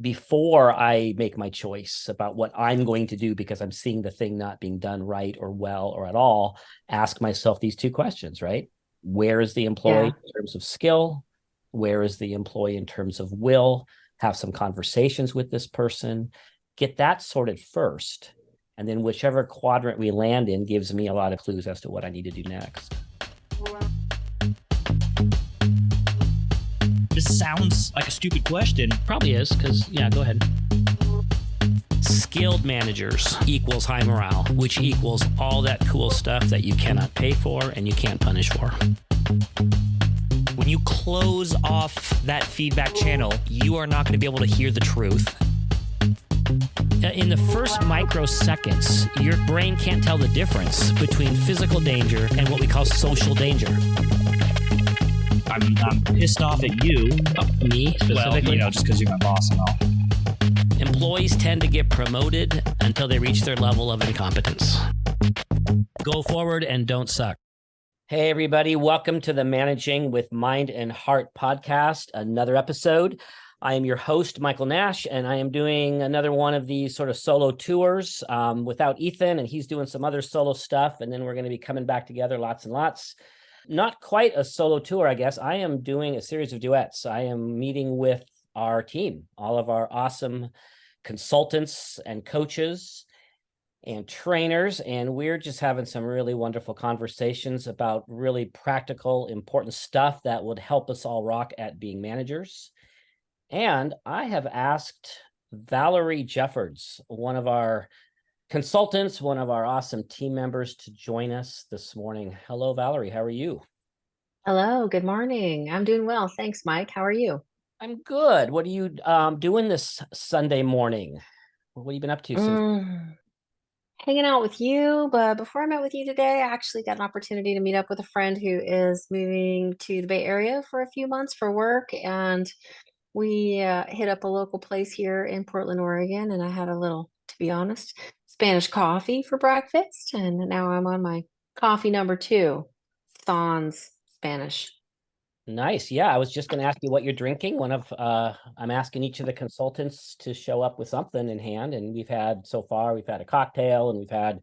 before I make my choice about what I'm going to do because I'm seeing the thing not being done right or well or at all, ask myself these two questions, right? Where is the employee Yeah. in terms of skill? Where is the employee in terms of will? Have some conversations with this person, get that sorted first. And then whichever quadrant we land in gives me a lot of clues as to what I need to do next. This sounds like a stupid question. Probably is, because, yeah, go ahead. Skilled managers equals high morale, which equals all that cool stuff that you cannot pay for and you can't punish for. When you close off that feedback channel, you are not going to be able to hear the truth. In the first microseconds, your brain can't tell the difference between physical danger and what we call social danger. I'm pissed off at you. Me specifically? Well, just because you're my boss and all. Employees tend to get promoted until they reach their level of incompetence. Go forward and don't suck. Hey, everybody. Welcome to the Managing with Mind and Heart podcast, another episode. I am your host, Michael Nash, and I am doing another one of these sort of solo tours without Ethan, and he's doing some other solo stuff, and then we're going to be coming back together lots and lots. Not quite a solo tour, I guess. I am doing a series of duets. I am meeting with our team, all of our awesome consultants and coaches and trainers, and we're just having some really wonderful conversations about really practical, important stuff that would help us all rock at being managers. And I have asked Val Jeffords, one of our consultants, one of our awesome team members, to join us this morning. Hello, Valerie. How are you? Hello, good morning. I'm doing well. Thanks, Mike. How are you? I'm good. What are you doing this Sunday morning? What have you been up to since? Mm, Hanging out with you, but before I met with you today, I actually got an opportunity to meet up with a friend who is moving to the Bay Area for a few months for work, and we hit up a local place here in Portland, Oregon, and I had a little, to be honest, Spanish coffee for breakfast, and now I'm on my coffee number two, Sans Spanish. Nice. Yeah, I was just going to ask you what you're drinking. I'm asking each of the consultants to show up with something in hand, and we've had a cocktail and we've had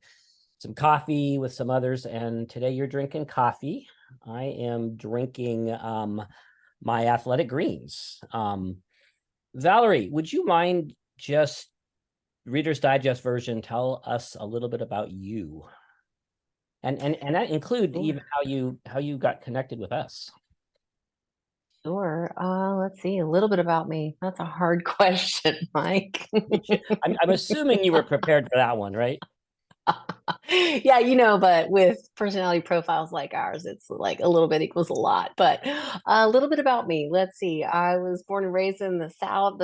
some coffee with some others, and today you're drinking coffee. I am drinking my athletic greens. Valerie, would you mind just Reader's Digest version, tell us a little bit about you, and that include even Sure. how you got connected with us. Sure. Let's see, a little bit about me. That's a hard question, Mike. I'm assuming you were prepared for that one, right? Yeah, but with personality profiles like ours, it's like a little bit equals a lot. But a little bit about me. Let's see. I was born and raised in the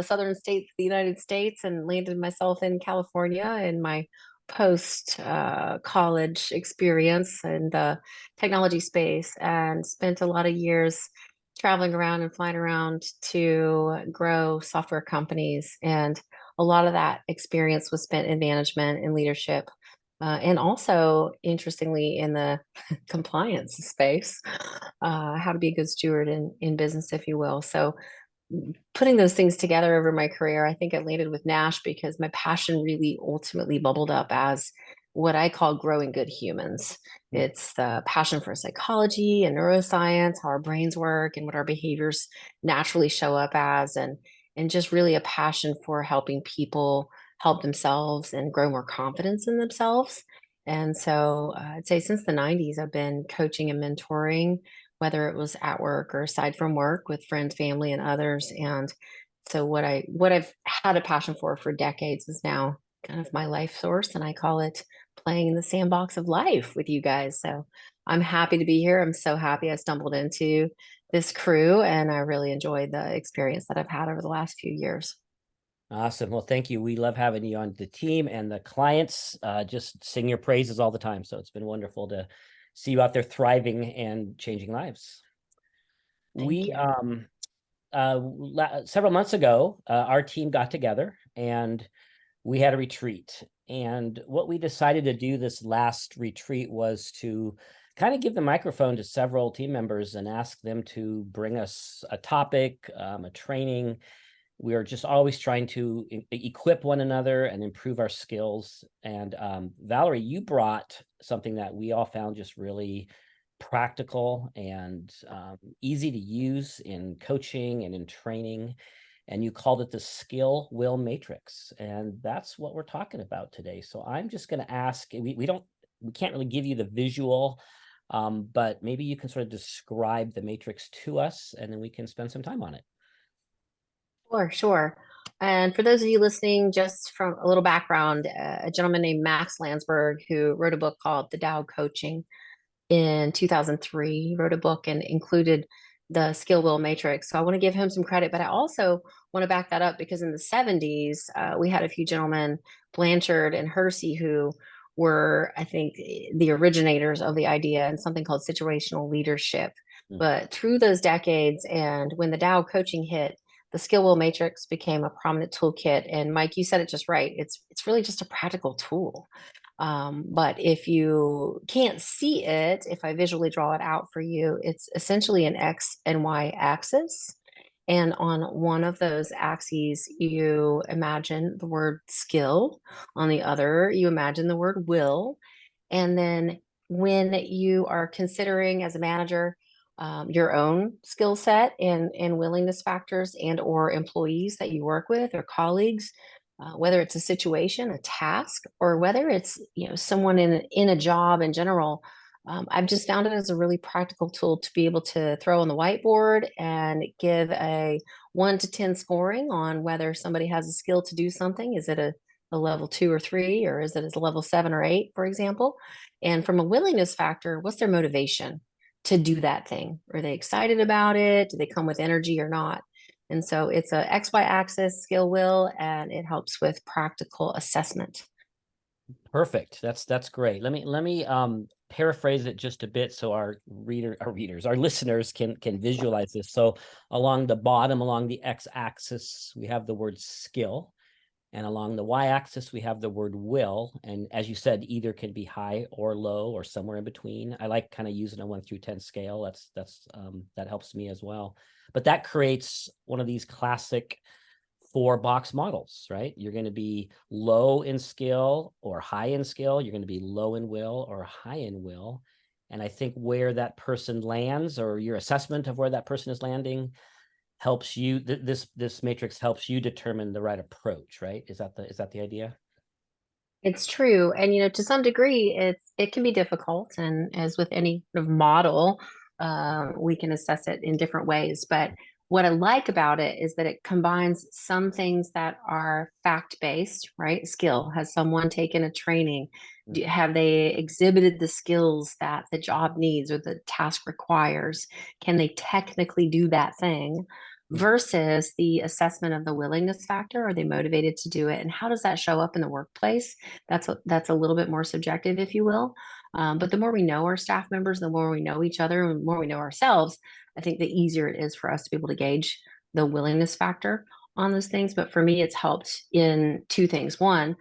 southern states of the United States, and landed myself in California in my post college experience in the technology space, and spent a lot of years traveling around and flying around to grow software companies. And a lot of that experience was spent in management and leadership, and also, interestingly, in the compliance space, how to be a good steward in business, if you will. So, putting those things together over my career, I think it landed with Nash because my passion really ultimately bubbled up as what I call growing good humans. It's the passion for psychology and neuroscience, how our brains work, and what our behaviors naturally show up as, and just really a passion for helping people help themselves and grow more confidence in themselves. And so I'd say since the 90s, I've been coaching and mentoring, whether it was at work or aside from work, with friends, family, and others. And so what I've had a passion for decades is now kind of my life source, and I call it playing in the sandbox of life with you guys. So I'm happy to be here. I'm so happy I stumbled into this crew, and I really enjoyed the experience that I've had over the last few years. Awesome. Well, thank you. We love having you on the team, and the clients just sing your praises all the time. So it's been wonderful to see you out there thriving and changing lives. Thank We you. Several months ago, our team got together and we had a retreat. And what we decided to do this last retreat was to kind of give the microphone to several team members and ask them to bring us a topic, a training, we are just always trying to equip one another and improve our skills. And Valerie, you brought something that we all found just really practical and easy to use in coaching and in training. And you called it the skill will matrix. And that's what we're talking about today. So I'm just going to ask, we can't really give you the visual, but maybe you can sort of describe the matrix to us, and then we can spend some time on it. Sure, sure. And for those of you listening, just from a little background, a gentleman named Max Landsberg, who wrote a book called The Tao Coaching in 2003, he wrote a book and included the skill will matrix. So I want to give him some credit, but I also want to back that up because in the 70s, we had a few gentlemen, Blanchard and Hersey, who were, I think, the originators of the idea and something called situational leadership. But through those decades, and when the Tao coaching hit, the skill will matrix became a prominent toolkit. And Mike, you said it just right. It's really just a practical tool. But if you can't see it, if I visually draw it out for you, it's essentially an X and Y axis. And on one of those axes, you imagine the word skill. On the other, you imagine the word will. And then when you are considering as a manager your own skill set and willingness factors and or employees that you work with or colleagues, whether it's a situation, a task, or whether it's someone in a job in general, I've just found it as a really practical tool to be able to throw on the whiteboard and give a 1 to 10 scoring on whether somebody has a skill to do something. Is it a level 2 or 3, or is it a level 7 or 8, for example? And from a willingness factor, what's their motivation to do that thing? Are they excited about it? Do they come with energy or not? And so it's a XY axis skill will, and it helps with practical assessment. Perfect. That's great. Let me paraphrase it just a bit so our listeners can visualize this. So along the bottom, along the x-axis, we have the word skill. And along the y-axis, we have the word will. And as you said, either can be high or low or somewhere in between. I like kind of using a 1 through 10 scale. That helps me as well. But that creates one of these classic 4-box models, right? You're going to be low in skill or high in skill. You're going to be low in will or high in will. And I think where that person lands, or your assessment of where that person is landing, helps you. This matrix helps you determine the right approach, right? Is that the idea? It's true. And to some degree, it can be difficult. And as with any sort of model, we can assess it in different ways. But what I like about it is that it combines some things that are fact-based, right? Skill. Has someone taken a training? Have they exhibited the skills that the job needs or the task requires? Can they technically do that thing? Versus the assessment of the willingness factor. Are they motivated to do it? And how does that show up in the workplace? That's a little bit more subjective, if you will. But the more we know our staff members, the more we know each other, and the more we know ourselves, I think the easier it is for us to be able to gauge the willingness factor on those things. But for me, it's helped in 2 things. One,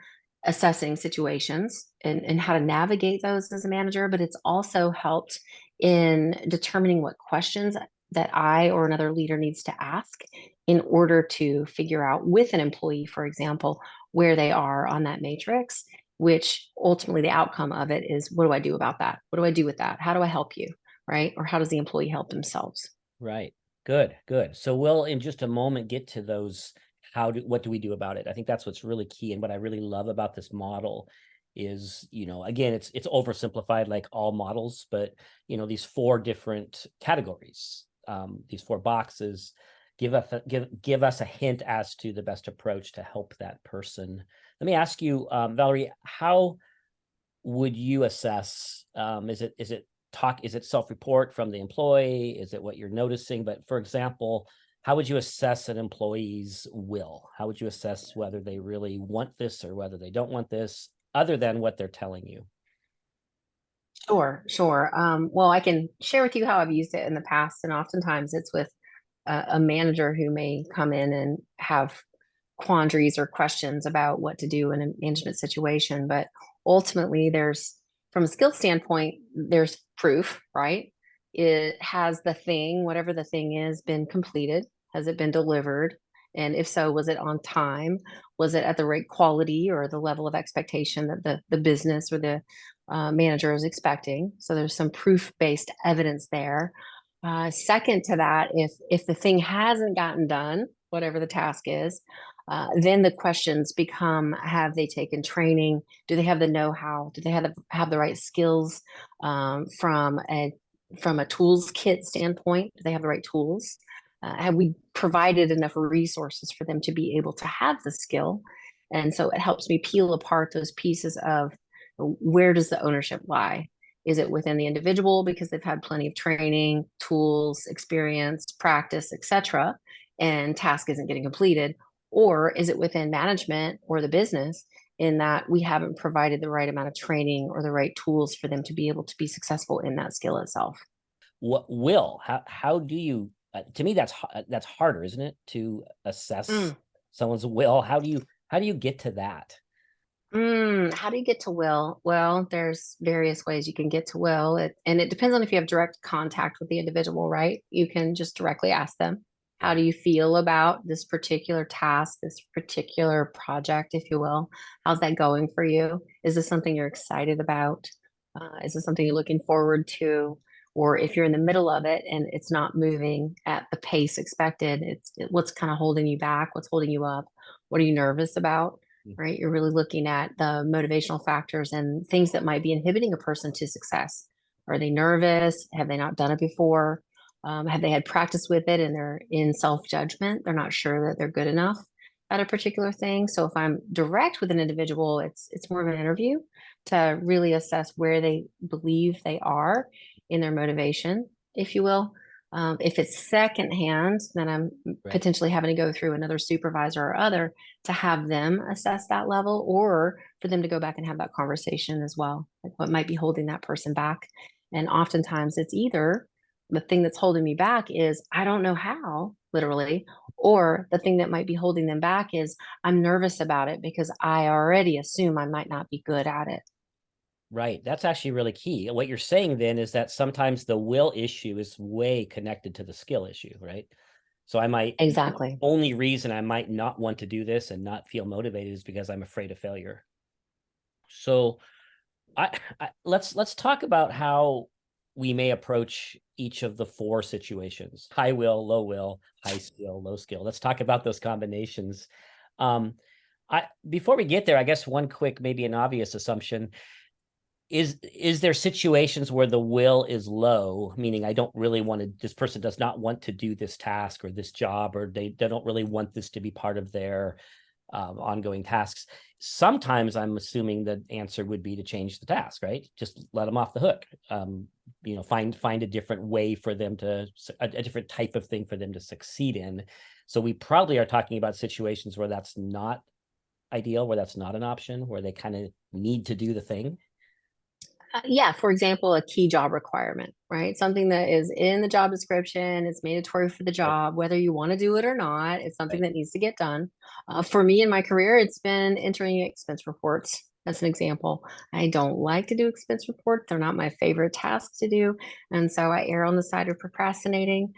assessing situations and how to navigate those as a manager, but it's also helped in determining what questions that I or another leader needs to ask in order to figure out with an employee, for example, where they are on that matrix, which ultimately the outcome of it is, what do I do about that? What do I do with that? How do I help you? Right? Or how does the employee help themselves? Right. Good. So we'll in just a moment get to those. What do we do about it? I think that's what's really key. And what I really love about this model is, again, it's oversimplified like all models, but these 4 different categories, these 4 boxes give us a hint as to the best approach to help that person. Let me ask you, Valerie, how would you assess? Is it self-report from the employee? Is it what you're noticing? But for example, how would you assess an employee's will? How would you assess whether they really want this or whether they don't want this, other than what they're telling you? Sure, sure. Well, I can share with you how I've used it in the past, and oftentimes it's with a manager who may come in and have quandaries or questions about what to do in a management situation. But ultimately, from a skill standpoint, there's proof, right? It has the thing, whatever the thing is, been completed. Has it been delivered? And if so, was it on time? Was it at the right quality or the level of expectation that the business or the manager is expecting? So there's some proof-based evidence there. Second to that, if the thing hasn't gotten done, whatever the task is, then the questions become: have they taken training? Do they have the know-how? Do they have the right skills from a tools kit standpoint? Do they have the right tools? Have we provided enough resources for them to be able to have the skill? And so it helps me peel apart those pieces of where does the ownership lie? Is it within the individual because they've had plenty of training, tools, experience, practice, etc., and task isn't getting completed? Or is it within management or the business in that we haven't provided the right amount of training or the right tools for them to be able to be successful in that skill itself? What will, how do you, to me, that's harder, isn't it? To assess someone's will. How do you get to that? How do you get to will? Well, there's various ways you can get to will, and it depends on if you have direct contact with the individual, right? You can just directly ask them, how do you feel about this particular task, this particular project, if you will? How's that going for you? Is this something you're excited about? Is this something you're looking forward to? Or if you're in the middle of it and it's not moving at the pace expected, what's kind of holding you back? What's holding you up? What are you nervous about? Right? You're really looking at the motivational factors and things that might be inhibiting a person to success. Are they nervous? Have they not done it before? Have they had practice with it and they're in self-judgment? They're not sure that they're good enough at a particular thing. So if I'm direct with an individual, it's more of an interview to really assess where they believe they are in their motivation, if you will. If it's secondhand, then I'm potentially having to go through another supervisor or other to have them assess that level, or for them to go back and have that conversation as well. Like what might be holding that person back. And oftentimes it's either the thing that's holding me back is I don't know how, literally, or the thing that might be holding them back is I'm nervous about it because I already assume I might not be good at it. Right. That's actually really key. What you're saying then is that sometimes the will issue is way connected to the skill issue, right? So Exactly. only reason I might not want to do this and not feel motivated is because I'm afraid of failure. So let's talk about how we may approach each of the four situations: high will, high skill, low skill. Let's talk about those combinations. Before we get there, I guess one quick, maybe an obvious assumption is there situations where the will is low, meaning I don't really want to, this person does not want to do this task or this job, or they don't really want this to be part of their ongoing tasks. Sometimes I'm assuming the answer would be to change the task, right? Just let them off the hook. Find a different way for them to, a different type of thing for them to succeed in. So we probably are talking about situations where that's not ideal, where that's not an option, where they kind of need to do the thing. Yeah, for example, a key job requirement, right? Something that is in the job description, it's mandatory for the job, whether you want to do it or not. It's something that needs to get done. For me in my career, it's been entering expense reports. That's an example. I don't like to do expense reports. They're not my favorite task to do. And so I err on the side of procrastinating.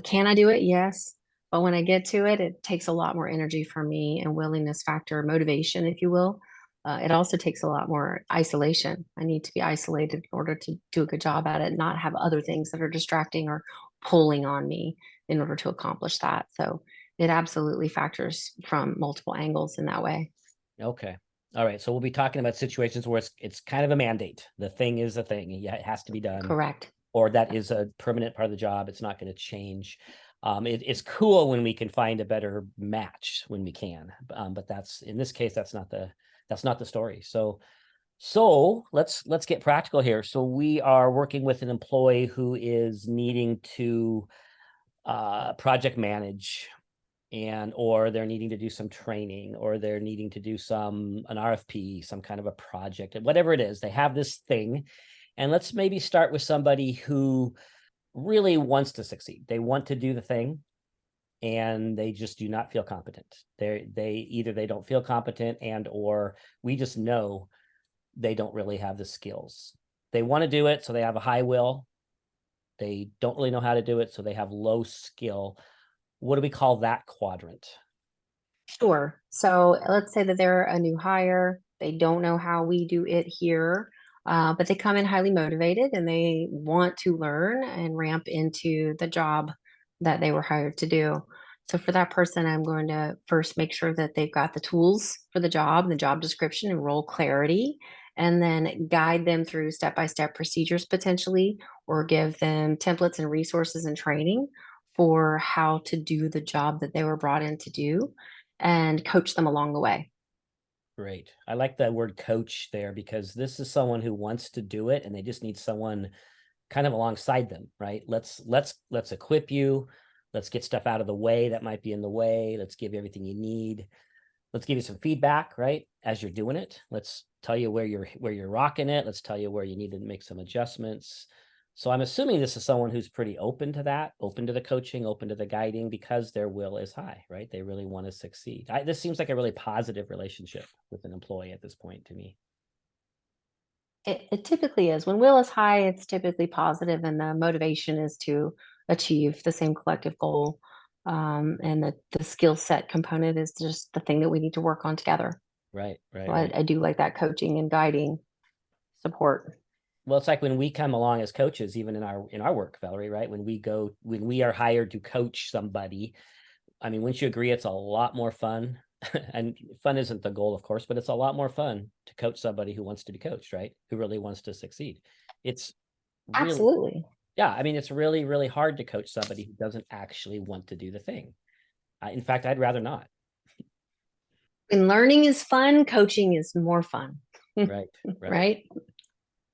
Can I do it? Yes. But when I get to it, it takes a lot more energy from me and willingness factor, motivation, if you will. It also takes a lot more isolation. I need to be isolated in order to do a good job at it, not have other things that are distracting or pulling on me in order to accomplish that. So it absolutely factors from multiple angles in that way. Okay. All right. So we'll be talking about situations where it's kind of a mandate. The thing is a thing. Yeah, it has to be done. Correct. Or that is a permanent part of the job. It's not going to change. It's cool when we can find a better match when we can. But that's, in this case, that's not the story. So let's get practical here. So we are working with an employee who is needing to project manage, or they're needing to do some training, or they're needing to do an RFP, some kind of a project, whatever it is. They have this thing. And let's maybe start with somebody who really wants to succeed. They want to do the thing, and they just do not feel competent. They don't feel competent, or we just know they don't really have the skills. They want to do it, so they have a high will. They don't really know how to do it, so they have low skill. What do we call that quadrant? Sure. So let's say that they're a new hire. They don't know how we do it here, but they come in highly motivated and they want to learn and ramp into the job that they were hired to do. So for that person, I'm going to first make sure that they've got the tools for the job description and role clarity, and then guide them through step-by-step procedures potentially, or give them templates and resources and training for how to do the job that they were brought in to do, and coach them along the way. Great. I like that word coach there, because this is someone who wants to do it and they just need someone kind of alongside them, right? Let's equip you. Let's get stuff out of the way that might be in the way. Let's give you everything you need. Let's give you some feedback, right? As you're doing it. Let's tell you where you're rocking it. Let's tell you where you need to make some adjustments. So I'm assuming this is someone who's pretty open to that, open to the coaching, open to the guiding, because their will is high, right? They really want to succeed. This seems like a really positive relationship with an employee at this point to me. It typically is. When will is high, it's typically positive, and the motivation is to achieve the same collective goal. And the skill set component is just the thing that we need to work on together. Right, right, So right. I do like that coaching and guiding support. Well, it's like when we come along as coaches, even in our work, Valerie, right? When we are hired to coach somebody, I mean, wouldn't you agree it's a lot more fun? And fun isn't the goal, of course, but it's a lot more fun to coach somebody who wants to be coached, right? Who really wants to succeed. It's really, Absolutely. yeah, I mean, it's really, really hard to coach somebody who doesn't actually want to do the thing. In fact, I'd rather not. When learning is fun, coaching is more fun. Right, right. Right?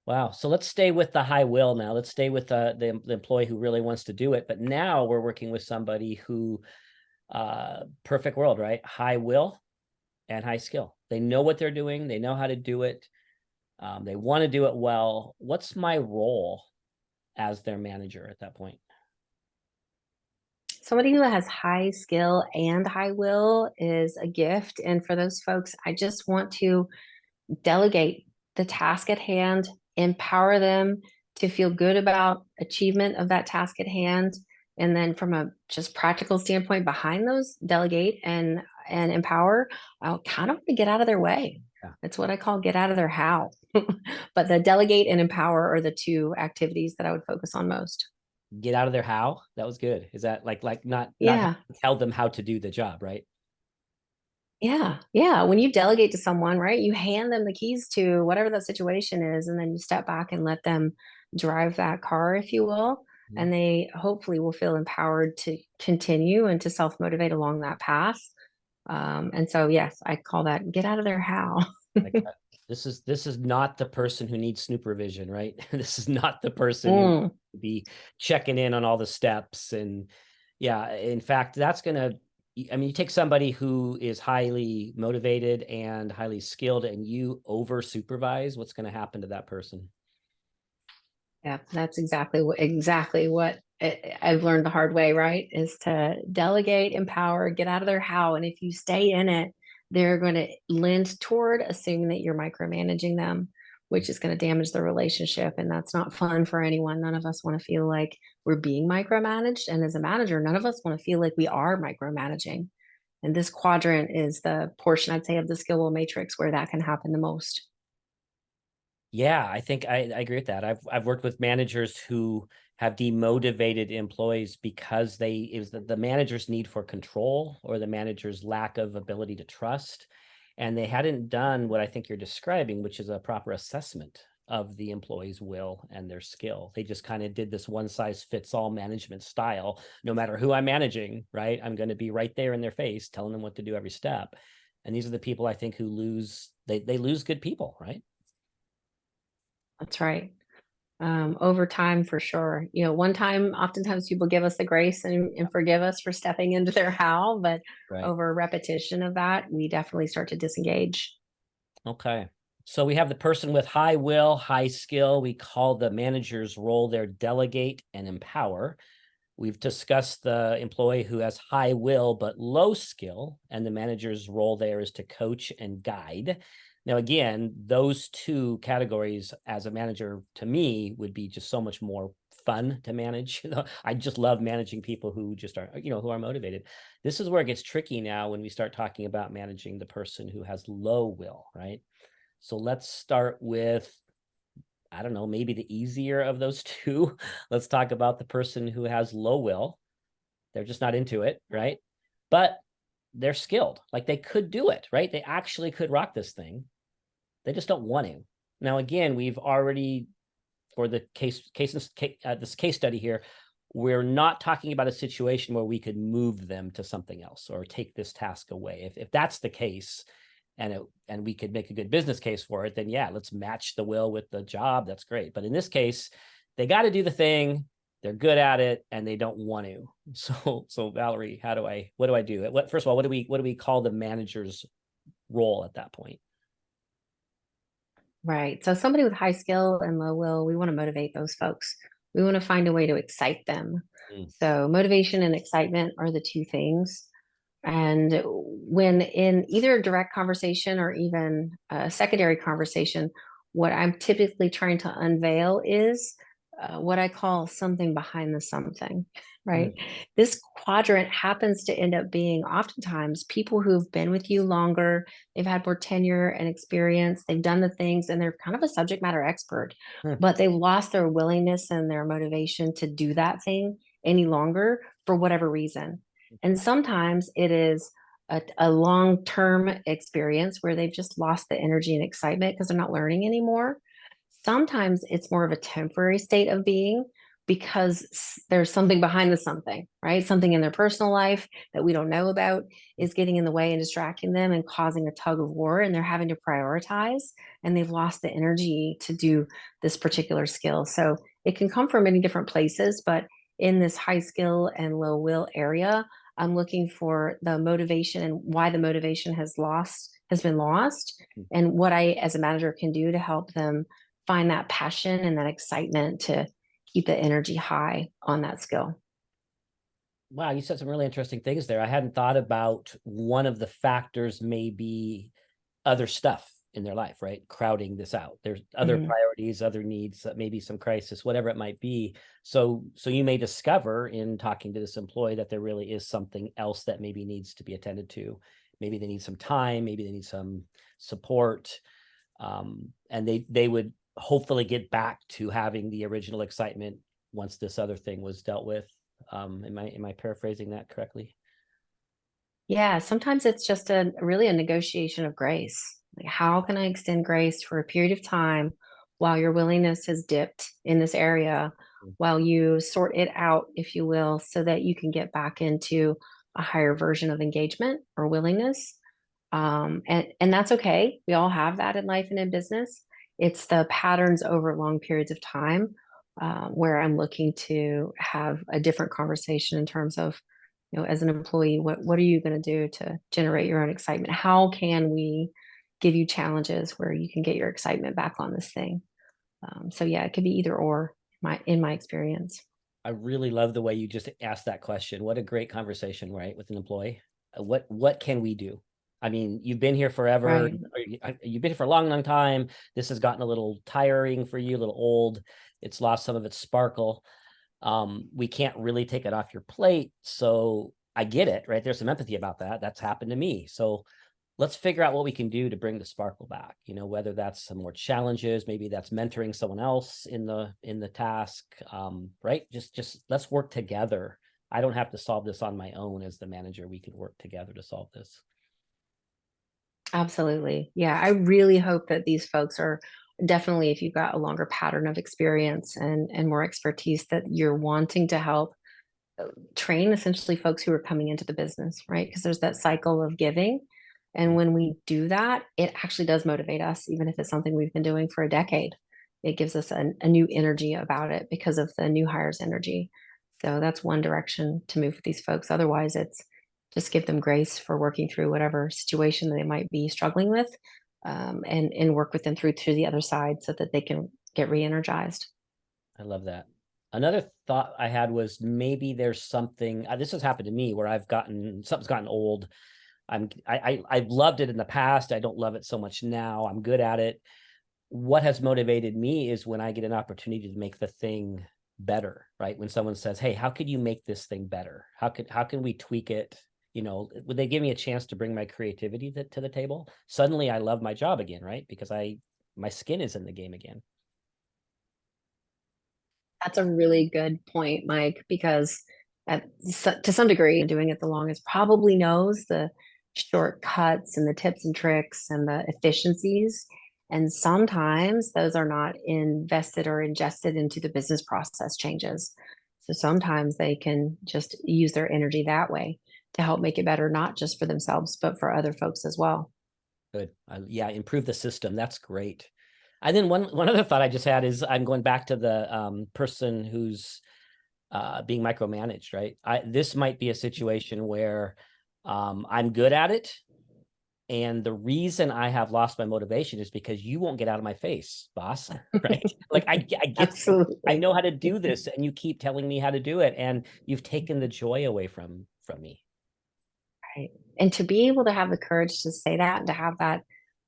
Wow. So let's stay with the high will now. Let's stay with the employee who really wants to do it. But now we're working with somebody who, perfect world, right? High will and high skill. They know what they're doing. They know how to do it. They want to do it well. What's my role as their manager at that point? Somebody who has high skill and high will is a gift. And for those folks, I just want to delegate the task at hand, empower them to feel good about achievement of that task at hand. And then from a just practical standpoint behind those, delegate and empower. I'll kind of want to get out of their way. Yeah. That's what I call get out of their how. But the delegate and empower are the two activities that I would focus on most. Get out of their how? That was good. Is that like not Yeah. tell them how to do the job, right? Yeah. Yeah. When you delegate to someone, right, you hand them the keys to whatever that situation is, and then you step back and let them drive that car, if you will. Mhm. And they hopefully will feel empowered to continue and to self motivate along that path. And so, yes, I call that get out of their how. Like this is not the person who needs supervision, right? This is not the person who Mm. be checking in on all the steps. And yeah, in fact, that's gonna, I mean, you take somebody who is highly motivated and highly skilled and you over supervise, what's going to happen to that person? Yeah, that's exactly what I've learned the hard way, right? Is to delegate, empower, get out of their how. And if you stay in it, they're going to lend toward assuming that you're micromanaging them, which is going to damage the relationship. And that's not fun for anyone. None of us want to feel like we're being micromanaged. And as a manager, none of us want to feel like we are micromanaging. And this quadrant is the portion, I'd say, of the skill will matrix where that can happen the most. Yeah, I think I agree with that. I've worked with managers who have demotivated employees because it was the manager's need for control or the manager's lack of ability to trust. And they hadn't done what I think you're describing, which is a proper assessment of the employee's will and their skill. They just kind of did this one size fits all management style. No matter who I'm managing, right? I'm going to be right there in their face, telling them what to do every step. And these are the people I think who they lose good people, right? That's right. Over time, for sure. You know, one time, oftentimes people give us the grace and forgive us for stepping into their how, but Right. over repetition of that, we definitely start to disengage. Okay. So we have the person with high will, high skill. We call the manager's role there delegate and empower. We've discussed the employee who has high will but low skill, and the manager's role there is to coach and guide. Now, again, those two categories as a manager to me would be just so much more fun to manage. I just love managing people who just are, who are motivated. This is where it gets tricky now when we start talking about managing the person who has low will, right? So let's start with, I don't know, maybe the easier of those two. Let's talk about the person who has low will. They're just not into it, right? But they're skilled. Like they could do it, right? They actually could rock this thing. They just don't want to. Now, again, we've already, for the this case study here, we're not talking about a situation where we could move them to something else or take this task away. If that's the case, and we could make a good business case for it, then yeah, let's match the will with the job. That's great. But in this case, they got to do the thing. They're good at it, and they don't want to. So Valerie, what do I do? First of all, what do we call the manager's role at that point? Right. So somebody with high skill and low will, we want to motivate those folks. We want to find a way to excite them. So motivation and excitement are the two things. And when in either a direct conversation or even a secondary conversation, what I'm typically trying to unveil is what I call something behind the something, right? This quadrant happens to end up being oftentimes people who've been with you longer, they've had more tenure and experience, they've done the things, and they're kind of a subject matter expert, but they've lost their willingness and their motivation to do that thing any longer for whatever reason. And sometimes it is a long-term experience where they've just lost the energy and excitement because they're not learning anymore. Sometimes it's more of a temporary state of being because there's something behind the something, right? Something in their personal life that we don't know about is getting in the way and distracting them and causing a tug of war, and they're having to prioritize, and they've lost the energy to do this particular skill. So it can come from many different places, but in this high skill and low will area, I'm looking for the motivation and why the motivation has been lost, and what I as a manager can do to help them find that passion and that excitement to keep the energy high on that skill. Wow, you said some really interesting things there. I hadn't thought about one of the factors may be other stuff in their life, right? Crowding this out. There's other priorities, other needs, maybe some crisis, whatever it might be. So you may discover in talking to this employee that there really is something else that maybe needs to be attended to. Maybe they need some time, maybe they need some support. And they would hopefully get back to having the original excitement once this other thing was dealt with. Am I paraphrasing that correctly? Yeah, sometimes it's just really a negotiation of grace. Like, how can I extend grace for a period of time while your willingness has dipped in this area, while you sort it out, if you will, so that you can get back into a higher version of engagement or willingness. And that's okay. We all have that in life and in business. It's the patterns over long periods of time where I'm looking to have a different conversation in terms of, as an employee, what are you going to do to generate your own excitement? How can we give you challenges where you can get your excitement back on this thing? So yeah, it could be either or in my experience. I really love the way you just asked that question. What a great conversation, right, with an employee. What can we do? I mean, you've been here forever. Right. You've been here for a long, long time. This has gotten a little tiring for you, a little old. It's lost some of its sparkle. We can't really take it off your plate. So I get it, right? There's some empathy about that. That's happened to me. So let's figure out what we can do to bring the sparkle back, whether that's some more challenges, maybe that's mentoring someone else in the task, right? Just let's work together. I don't have to solve this on my own as the manager. We can work together to solve this. Absolutely. Yeah, I really hope that these folks are definitely, if you've got a longer pattern of experience and more expertise, that you're wanting to help train essentially folks who are coming into the business, right? Because there's that cycle of giving. And when we do that, it actually does motivate us, even if it's something we've been doing for a decade. It gives us a new energy about it because of the new hires energy. So that's one direction to move with these folks. Otherwise, it's just give them grace for working through whatever situation they might be struggling with, and work with them through to the other side so that they can get re-energized. I love that. Another thought I had was maybe there's something, this has happened to me where something's gotten old. I've loved it in the past. I don't love it so much now. I'm good at it. What has motivated me is when I get an opportunity to make the thing better, right? When someone says, hey, how could you make this thing better? How can we tweak it? You know, would they give me a chance to bring my creativity to the table? Suddenly I love my job again, right? Because my skin is in the game again. That's a really good point, Mike, because to some degree, doing it the longest probably knows the shortcuts and the tips and tricks and the efficiencies. And sometimes those are not invested or ingested into the business process changes. So sometimes they can just use their energy that way to help make it better, not just for themselves, but for other folks as well. Good. Yeah, improve the system. That's great. And then one other thought I just had is I'm going back to the person who's being micromanaged, right? This might be a situation where I'm good at it. And the reason I have lost my motivation is because you won't get out of my face, boss, right? Like I get, Absolutely. I know how to do this and you keep telling me how to do it. And you've taken the joy away from me. Right. And to be able to have the courage to say that and to have that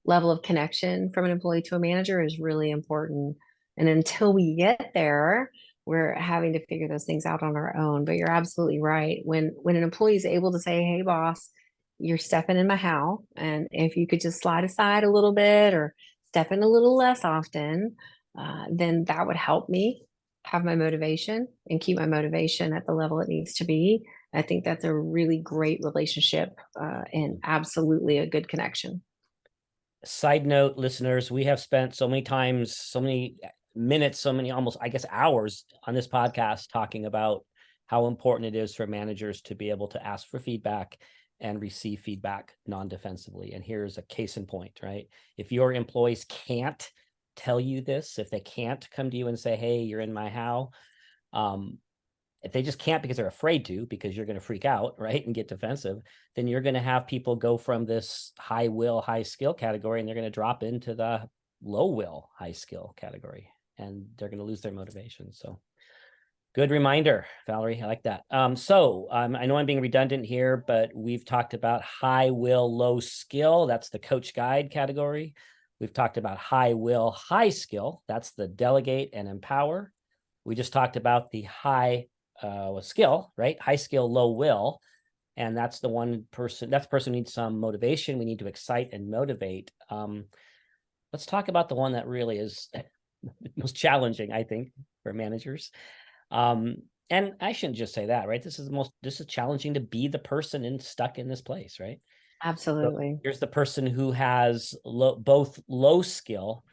level of connection from an employee to a manager is really important. And until we get there, we're having to figure those things out on our own. But you're absolutely right. When an employee is able to say, hey, boss, you're stepping in my how, and if you could just slide aside a little bit or step in a little less often, then that would help me have my motivation and keep my motivation at the level it needs to be. I think that's a really great relationship and absolutely a good connection. Side note, listeners, we have spent so many times, so many minutes, so many almost, I guess, hours on this podcast talking about how important it is for managers to be able to ask for feedback and receive feedback non-defensively. And here's a case in point, right? If your employees can't tell you this, if they can't come to you and say, hey, you're in my how, if they just can't because they're afraid to, because you're going to freak out, right, and get defensive, then you're going to have people go from this high will, high skill category, and they're going to drop into the low will, high skill category, and they're going to lose their motivation. So good reminder, Valerie. I like that. I know I'm being redundant here, but we've talked about high will, low skill. That's the coach guide category. We've talked about high will, high skill. That's the delegate and empower. We just talked about the high skill, right? High skill, low will. And that's the person who needs some motivation. We need to excite and motivate. Let's talk about the one that really is most challenging, I think, for managers. And I shouldn't just say that, right? This is challenging to be the person stuck in this place, right? Absolutely. So here's the person who has both low skill,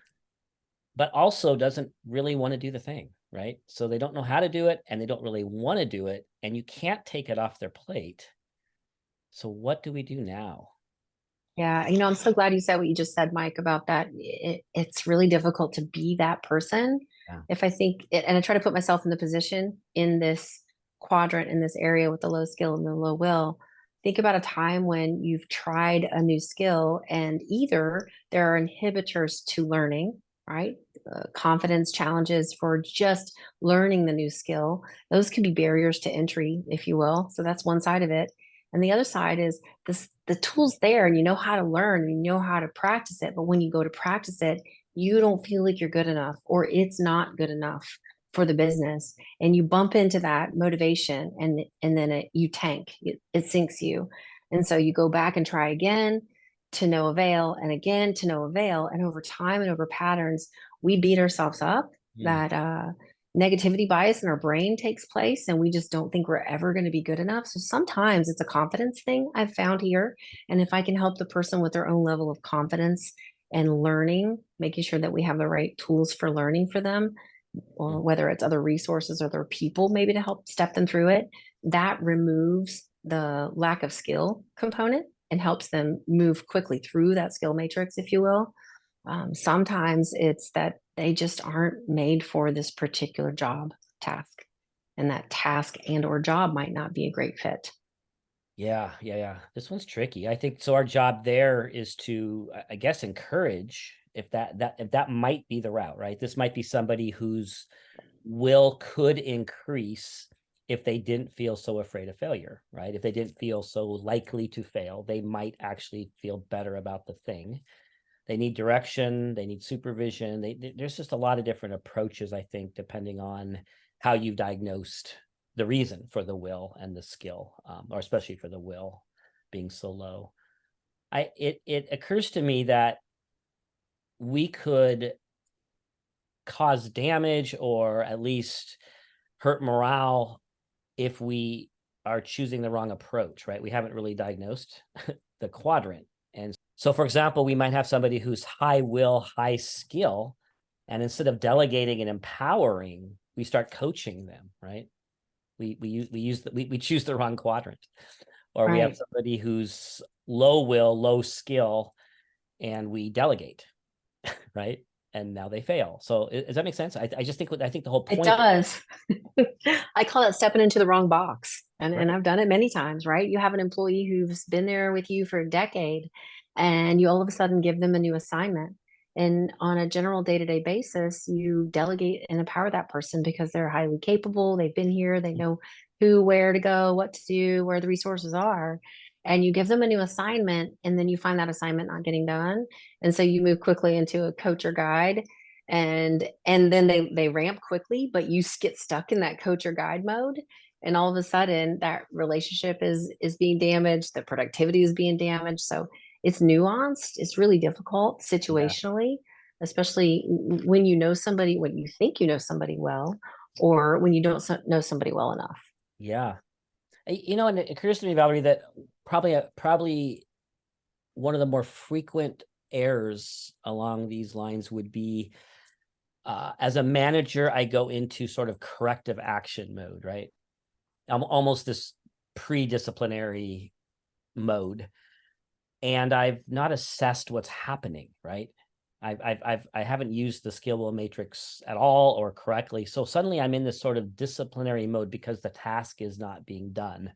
but also doesn't really want to do the thing, right? So they don't know how to do it and they don't really want to do it, and you can't take it off their plate. So what do we do now? Yeah, I'm so glad you said what you just said, Mike, about that. It's really difficult to be that person. Yeah. If I think it, and I try to put myself in the position in this quadrant, in this area with the low skill and the low will. Think about a time when you've tried a new skill and either there are inhibitors to learning, right? Confidence challenges for just learning the new skill. Those can be barriers to entry, if you will. So that's one side of it. And the other side is the tool's there and you know how to learn, and you know how to practice it. But when you go to practice it, you don't feel like you're good enough, or it's not good enough for the business. And you bump into that motivation and then you tank, it sinks you. And so you go back and try again to no avail, and again to no avail. And over time and over patterns, we beat ourselves up. That negativity bias in our brain takes place, and we just don't think we're ever going to be good enough. So sometimes it's a confidence thing I've found here. And if I can help the person with their own level of confidence and learning, making sure that we have the right tools for learning for them, or whether it's other resources or other people maybe to help step them through it, that removes the lack of skill component and helps them move quickly through that skill matrix, if you will. Sometimes it's that they just aren't made for this particular job task, and that task and or job might not be a great fit. Yeah. This one's tricky. I think so. Our job there is to, I guess, encourage if that might be the route, right? This might be somebody whose will could increase if they didn't feel so afraid of failure, right? If they didn't feel so likely to fail, they might actually feel better about the thing. They need direction, they need supervision. There's just a lot of different approaches, I think, depending on how you diagnosed the reason for the will and the skill, or especially for the will being so low. It occurs to me that we could cause damage or at least hurt morale if we are choosing the wrong approach, right? We haven't really diagnosed the quadrant. And so, for example, we might have somebody who's high will, high skill, and instead of delegating and empowering, we start coaching them, right? We choose the wrong quadrant. Or we have somebody who's low will, low skill, and we delegate, right? And now they fail. So does that make sense? I just think the whole point. It does. I call it stepping into the wrong box. And I've done it many times, right? You have an employee who's been there with you for a decade, and you all of a sudden give them a new assignment. And on a general day-to-day basis, you delegate and empower that person because they're highly capable. They've been here. They know who, where to go, what to do, where the resources are. And you give them a new assignment, and then you find that assignment not getting done. And so you move quickly into a coach or guide, and then they ramp quickly, but you get stuck in that coach or guide mode. And all of a sudden that relationship is being damaged. The productivity is being damaged. So it's nuanced. It's really difficult situationally, especially when you know somebody, when you think you know somebody well, or when you don't know somebody well enough. Yeah. And it occurs to me, Valerie, that probably one of the more frequent errors along these lines would be, as a manager, I go into sort of corrective action mode, right? I'm almost this pre-disciplinary mode, and I've not assessed what's happening, right? I haven't used the skill will matrix at all or correctly. So suddenly I'm in this sort of disciplinary mode because the task is not being done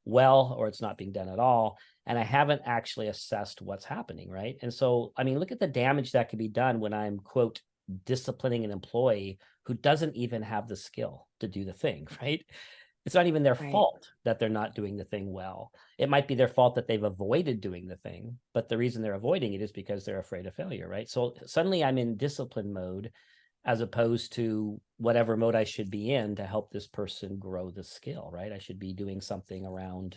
well, or it's not being done at all. And I haven't actually assessed what's happening, right? And so, I mean, look at the damage that could be done when I'm, quote, disciplining an employee who doesn't even have the skill to do the thing, right? It's not even their fault that they're not doing the thing well. It might be their fault that they've avoided doing the thing, but the reason they're avoiding it is because they're afraid of failure, right? So suddenly I'm in discipline mode as opposed to whatever mode I should be in to help this person grow the skill, right? I should be doing something around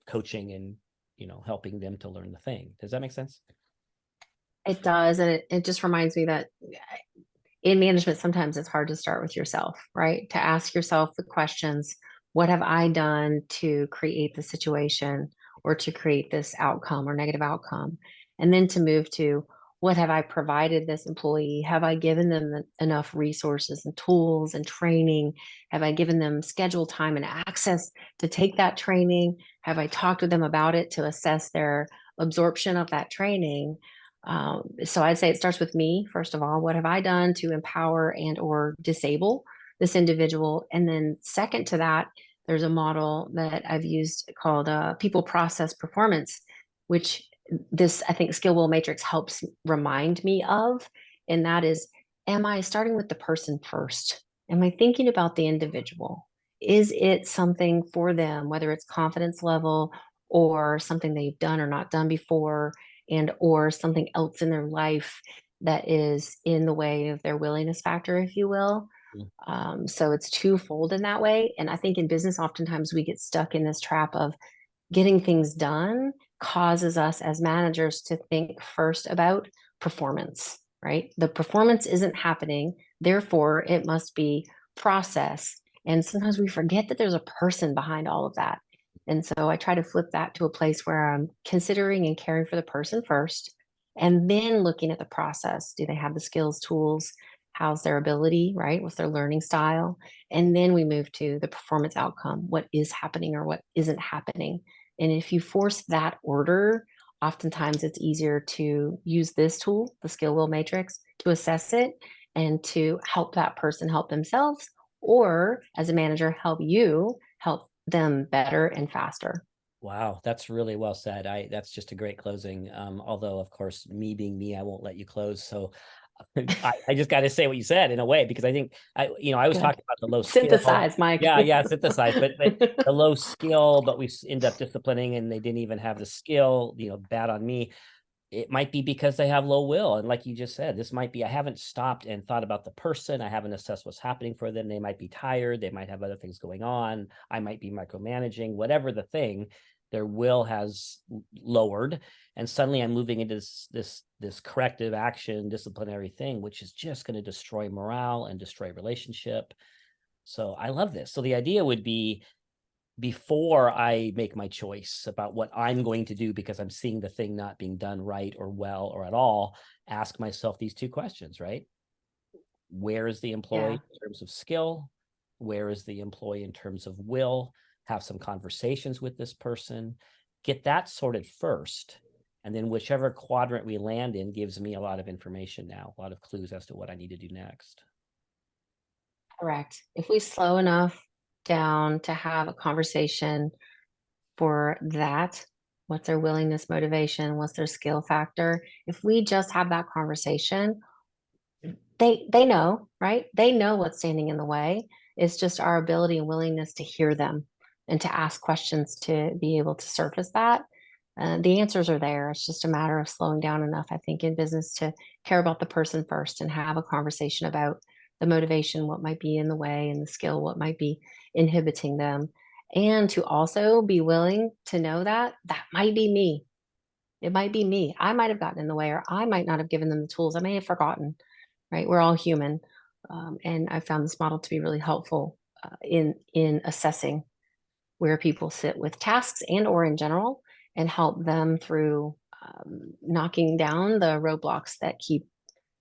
coaching and, helping them to learn the thing. Does that make sense? It does. And it just reminds me that in management, sometimes it's hard to start with yourself, right? To ask yourself the questions, what have I done to create the situation or to create this outcome or negative outcome? And then to move to, what have I provided this employee? Have I given them enough resources and tools and training? Have I given them scheduled time and access to take that training? Have I talked with them about it to assess their absorption of that training? So I'd say it starts with me, first of all. What have I done to empower and or disable this individual? And then second to that, there's a model that I've used called people process performance, which this, I think, skill will matrix helps remind me of. And that is, am I starting with the person first? Am I thinking about the individual? Is it something for them, whether it's confidence level or something they've done or not done before, and or something else in their life that is in the way of their willingness factor, if you will. So it's twofold in that way. And I think in business, oftentimes we get stuck in this trap of getting things done causes us as managers to think first about performance, right? The performance isn't happening, therefore it must be process. And sometimes we forget that there's a person behind all of that. And so I try to flip that to a place where I'm considering and caring for the person first, and then looking at the process. Do they have the skills, tools? How's their ability, right? What's their learning style? And then we move to the performance outcome. What is happening or what isn't happening? And if you force that order, oftentimes it's easier to use this tool, the skill will matrix, to assess it and to help that person help themselves, or as a manager, help you help them better and faster. Wow, that's really well said. That's just a great closing. Although, of course, me being me, I won't let you close. So I just got to say what you said in a way, because I think I was talking about the low synthesize, skill. Mike. Yeah, synthesize, but the low skill, but we end up disciplining and they didn't even have the skill, bad on me. it might be because they have low will. And like you just said, this might be, I haven't stopped and thought about the person. I haven't assessed what's happening for them. They might be tired. They might have other things going on. I might be micromanaging, whatever the thing, their will has lowered. And suddenly I'm moving into this corrective action, disciplinary thing, which is just going to destroy morale and destroy relationship. So I love this. So the idea would be, before I make my choice about what I'm going to do because I'm seeing the thing not being done right or well or at all, ask myself these two questions, right? Where is the employee in terms of skill? Where is the employee in terms of will? Have some conversations with this person, get that sorted first. And then whichever quadrant we land in gives me a lot of information now, a lot of clues as to what I need to do next. Correct. If we slow enough down to have a conversation for that, what's their willingness, motivation, what's their skill factor, if we just have that conversation, they know, right? They know what's standing in the way. It's just our ability and willingness to hear them and to ask questions to be able to surface that. The answers are there. It's just a matter of slowing down enough, I think, in business to care about the person first and have a conversation about the motivation, what might be in the way, and the skill, what might be inhibiting them. And to also be willing to know that that might be me. It might be me. I might have gotten in the way, or I might not have given them the tools. I may have forgotten, right? We're all human. And I found this model to be really helpful in assessing where people sit with tasks and or in general, and help them through knocking down the roadblocks that keep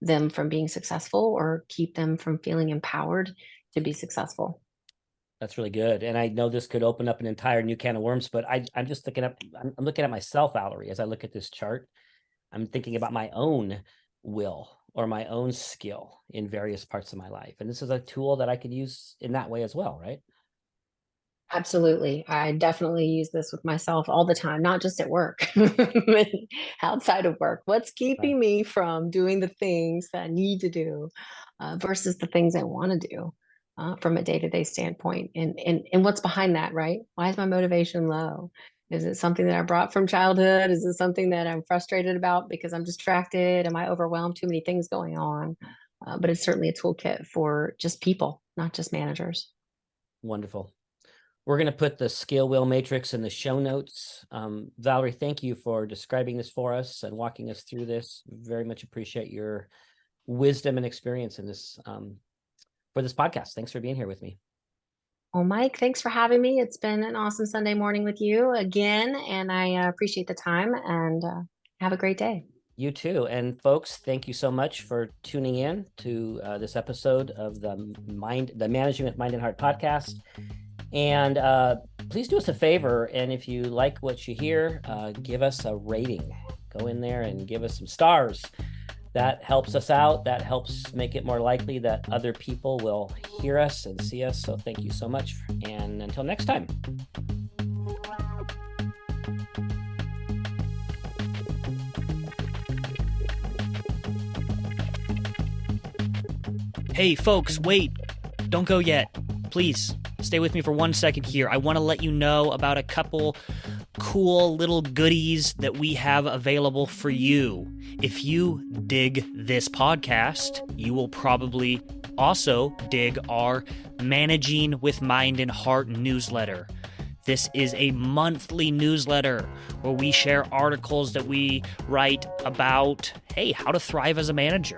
them from being successful or keep them from feeling empowered to be successful. That's really good. And I know this could open up an entire new can of worms, but I'm just looking at, I'm looking at myself, Valerie, as I look at this chart. I'm thinking about my own will or my own skill in various parts of my life. And this is a tool that I could use in that way as well, right? Absolutely. I definitely use this with myself all the time, not just at work, outside of work. What's keeping me from doing the things that I need to do versus the things I want to do from a day-to-day standpoint? And what's behind that, right? Why is my motivation low? Is it something that I brought from childhood? Is it something that I'm frustrated about because I'm distracted? Am I overwhelmed? Too many things going on. But it's certainly a toolkit for just people, not just managers. Wonderful. We're going to put the scale wheel matrix in the show notes. Valerie, thank you for describing this for us and walking us through this. Very much appreciate your wisdom and experience in this for this podcast. Thanks for being here with me. Well, Mike, thanks for having me. It's been an awesome Sunday morning with you again, and I appreciate the time, and have a great day. You too. And folks, thank you so much for tuning in to this episode of the Managing with Mind and Heart podcast. And please do us a favor. And if you like what you hear, give us a rating. Go in there and give us some stars. That helps us out. That helps make it more likely that other people will hear us and see us. So thank you so much. And until next time. Hey, folks, wait. Don't go yet. Please. Stay with me for 1 second here. I want to let you know about a couple cool little goodies that we have available for you. If you dig this podcast, you will probably also dig our Managing with Mind and Heart newsletter. This is a monthly newsletter where we share articles that we write about, hey, how to thrive as a manager,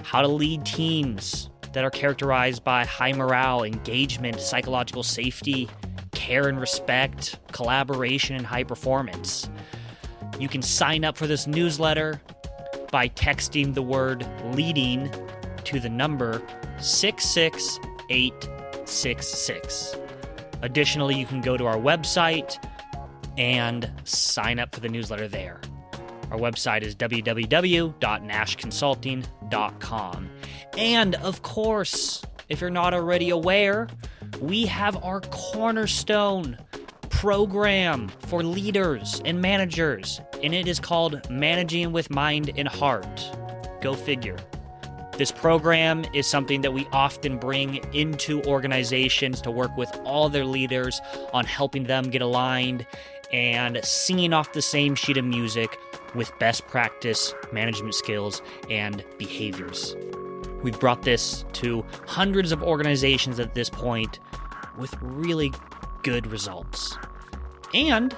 how to lead teams that are characterized by high morale, engagement, psychological safety, care and respect, collaboration, and high performance. You can sign up for this newsletter by texting the word leading to the number 66866. Additionally, you can go to our website and sign up for the newsletter there. Our website is www.nashconsulting.com. And of course, if you're not already aware, we have our cornerstone program for leaders and managers, and it is called Managing with Mind and Heart. Go figure. This program is something that we often bring into organizations to work with all their leaders on helping them get aligned and singing off the same sheet of music, with best practice management skills and behaviors. We've brought this to hundreds of organizations at this point with really good results. And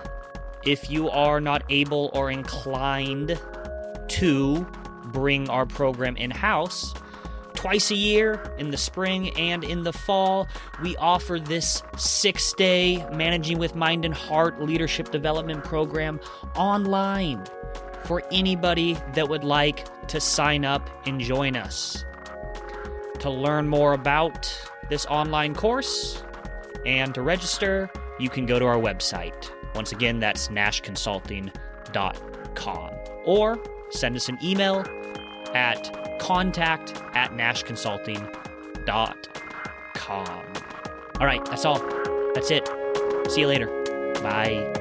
if you are not able or inclined to bring our program in-house, twice a year, in the spring and in the fall, we offer this 6-day Managing with Mind and Heart leadership development program online for anybody that would like to sign up and join us. To learn more about this online course and to register, you can go to our website. Once again, that's nashconsulting.com. Or send us an email at contact@nashconsulting.com. All right, that's all. That's it. See you later. Bye.